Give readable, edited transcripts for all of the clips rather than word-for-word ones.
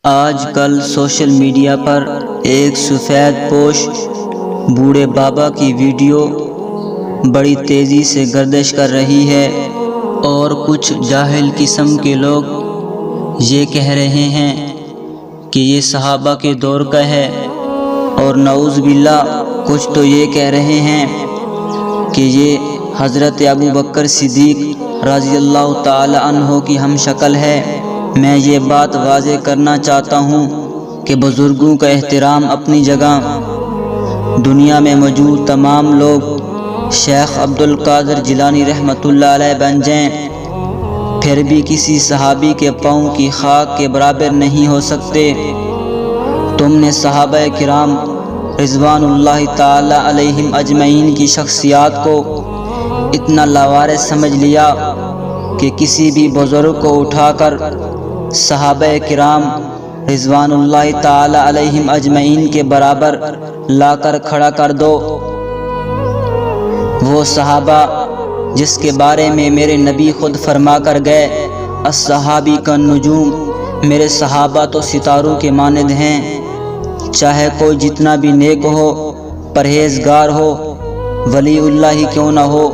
آج کل social media پر ایک سفید پوش بوڑھے بابا کی ویڈیو بڑی تیزی سے گردش کر رہی ہے اور کچھ جاہل قسم کے لوگ یہ کہہ رہے ہیں کہ یہ صحابہ کے دور کا ہے، اور نعوذ باللہ کچھ تو یہ کہہ رہے ہیں کہ یہ حضرت ابو بکر صدیق رضی اللہ تعالی عنہ کی ہم شکل ہے۔ میں یہ بات واضح کرنا چاہتا ہوں کہ بزرگوں کا احترام اپنی جگہ، دنیا میں موجود تمام لوگ شیخ عبد القادر جیلانی رحمۃ اللہ علیہ بن جائیں پھر بھی کسی صحابی کے پاؤں کی خاک کے برابر نہیں ہو سکتے۔ تم نے صحابہ کرام رضوان اللہ تعالی علیہم اجمعین کی شخصیات کو اتنا لاوارث سمجھ لیا کہ کسی بھی بزرگ کو اٹھا کر صحابہ کرام رضوان اللہ تعالی علیہم اجمعین کے برابر لا کر کھڑا کر دو۔ وہ صحابہ جس کے بارے میں میرے نبی خود فرما کر گئے، الصحابی کالنجوم، میرے صحابہ تو ستاروں کے مانند ہیں، چاہے کوئی جتنا بھی نیک ہو، پرہیزگار ہو، ولی اللہ ہی کیوں نہ ہو،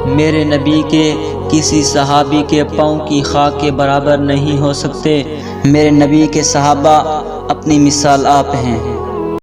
میرے نبی کے کسی صحابی کے پاؤں کی خاک کے برابر نہیں ہو سکتے۔ میرے نبی کے صحابہ اپنی مثال آپ ہیں۔